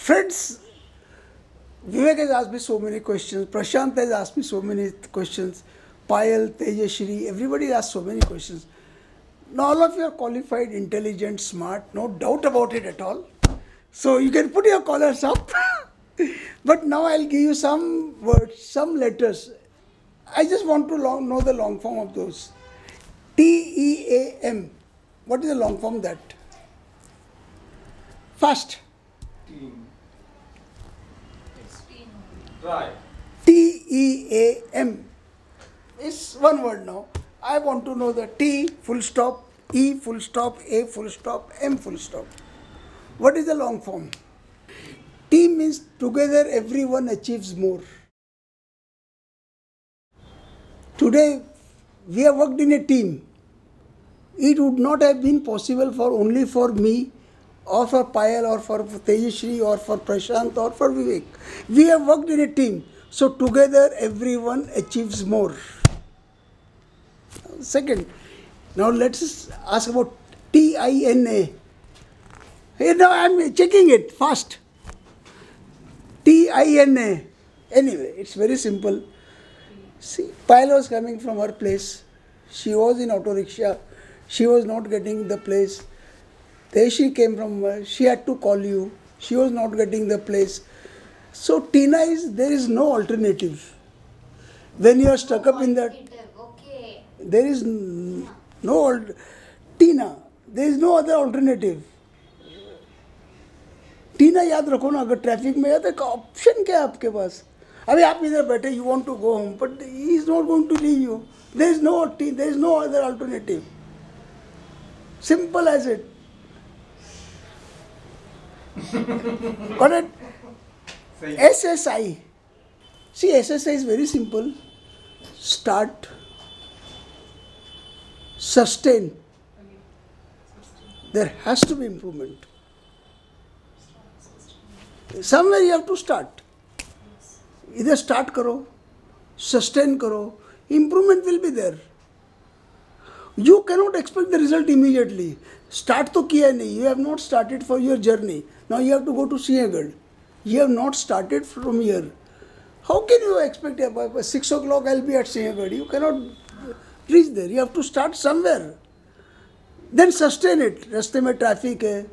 Friends, Vivek has asked me so many questions. Prashant has asked me so many questions. Payal, Tejashri, everybody asked so many questions. Now all of you are qualified, intelligent, smart, no doubt about it at all. So you can put your collars up. But now I'll give you some words, some letters. I just want to know the long form of those. TEAM. What is the long form that? Fast. Team. Try. TEAM. It's one word now. I want to know the T full stop, E full stop, A full stop, M full stop. What is the long form? T means together everyone achieves more. Today we have worked in a team. It would not have been possible for only for me or for Payal or for Tejashri or for Prashant or for Vivek. We have worked in a team. So together everyone achieves more. Second, now let's ask about TINA. Hey, now I am checking it fast. TINA. Anyway, it's very simple. See, Payal was coming from her place. She was in auto rickshaw. She was not getting the place. There she came from, she had to call you. She was not getting the place. So Tina is, there is no alternative. When you are stuck up in that, there is no, Tina, there is no other alternative. टीना याद रखो ना, अगर traffic में है तो option क्या है आपके पास? अभी आप इधर बैठे, you want to go home, but he is not going to leave you. There is no other alternative. Simple as it. Got it? SSI. See, SSI is very simple. Start, sustain. There has to be improvement. Somewhere you have to start. Either start karo, sustain karo, improvement will be there. You cannot expect the result immediately. Start to kiya nahi. You have not started for your journey. Now you have to go to Sinhagad. You have not started from here. How can you expect by 6 o'clock I'll be at Sinhagad? You cannot reach there. You have to start somewhere. Then sustain it. Raste mein traffic hai.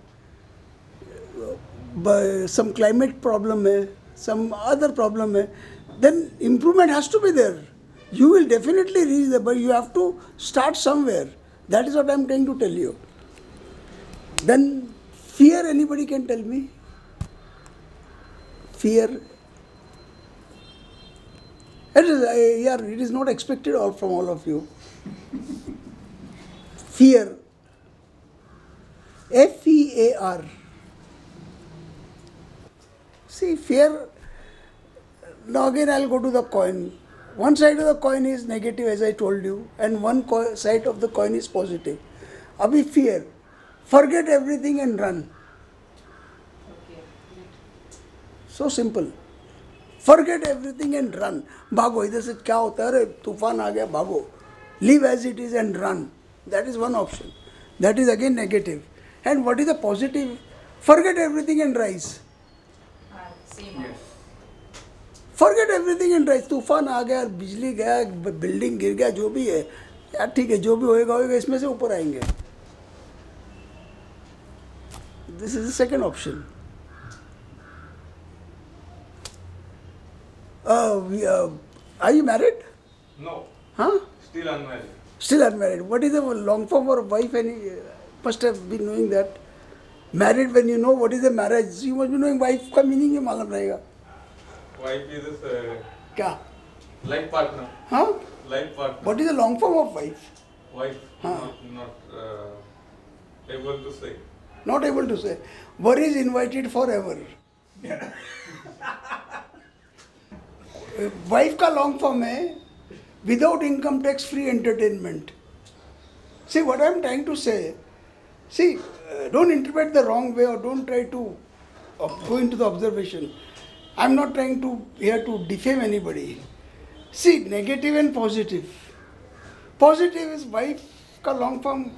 Some climate problem hai. Some other problem hai. Then improvement has to be there. You will definitely reach there, but you have to start somewhere. That is what I am trying to tell you. Then fear, anybody can tell me? Fear. It is not expected from all of you. Fear. FEAR. See, fear. Now again I will go to the coin. One side of the coin is negative, as I told you, and one side of the coin is positive. Abhi fear. Forget everything and run. So simple. Forget everything and run. Bhago. इधर से क्या होता है? अरे तूफान आ गया, भागो. Live as it is and run. That is one option. That is again negative. And what is the positive? Forget everything and rise. Yes. Forget everything and rise. तूफान आ गया, बिजली गया, बिल्डिंग गिर गया, जो भी है यार ठीक है, जो भी होएगा होएगा, इसमें से ऊपर आएंगे. This is the second option. Are you married? No. Huh? Still unmarried. Still unmarried. What is the long form for wife? Any must have been knowing that. Married, when you know what is the marriage, you must be knowing wife का meaning ही मालूम रहेगा. Wife is क्या? life partner. Huh? Life partner. What is the long form of wife? Wife. Huh. Not able to say. Not able to say. Worry is invited forever. Wife का long form है without income tax free entertainment. See what I am trying to say. See, don't interpret the wrong way or don't try to go into the observation. I am not trying to here to defame anybody. See, negative and positive. Positive is wife का long form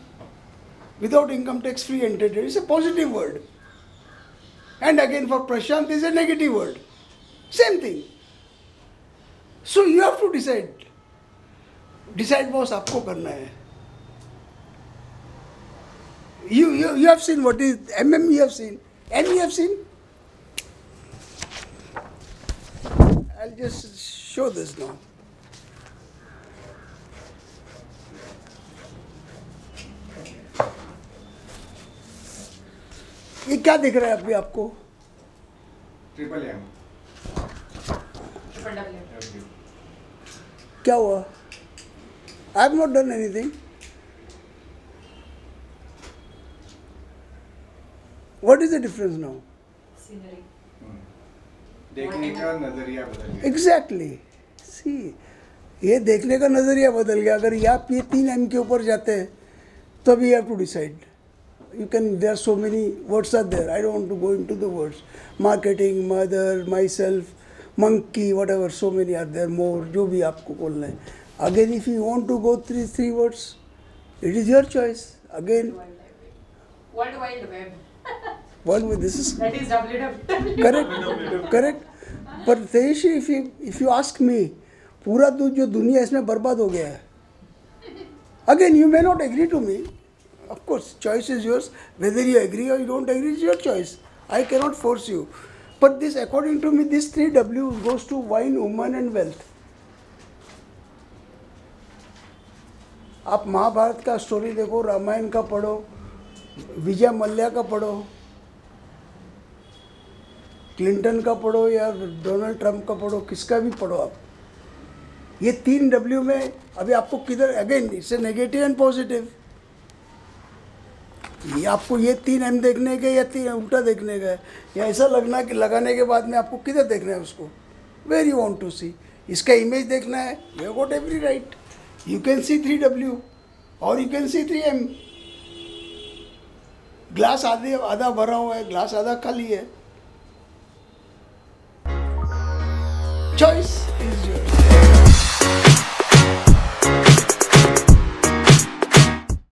without income tax free entertainment. It's a positive word. and again for Prashant is a negative word. Same thing. So you have to decide. Decide boss आपको करना है. You have seen what is MM, you have seen. M you have seen. I'll just show this now. ये क्या दिख रहा है अभी आपको? ट्रिपल एम क्या हुआ? I have not done anything. What is the difference now? Scenery देखने का नजरिया बदल गया. Exactly. See, ये देखने का नज़रिया बदल गया. अगर आप ये 3M के ऊपर जाते हैं तो अभी you have to decide. You can, there are so many words are there. I don't want to go into the words. Marketing, mother, myself, monkey, whatever, so many are there more. जो भी आपको बोलना है. Again, if you want to go three words, it is your choice. Again, World Wide Web. what with this is That is www. correct. But Teshi, if you ask me, पूरा जो दुनिया इसमें बर्बाद हो गया है. Again, you may not agree to me. Of course, choice is yours. Whether you agree or you don't agree is your choice. I cannot force you. But this, according to me, this 3W goes to wine, woman and wealth. आप महाभारत का story देखो, रामायण का पढ़ो, विजय मल्ल्या का पढ़ो, Clinton का पढ़ो या डोनाल्ड ट्रंप का पढ़ो, किसका भी पढ़ो आप. ये 3W में अभी आपको किधर, again it's a negative and positive. ये आपको ये 3M देखने के या 3 उल्टा देखने का है, या ऐसा लगना कि लगाने के बाद में आपको किधर देखना है उसको, वेर यू वांट टू सी. इसका इमेज देखना है, you have got every right. You can see 3W और you can see 3M. Glass आधा भरा हुआ है, ग्लास आधा खाली है. चॉइस.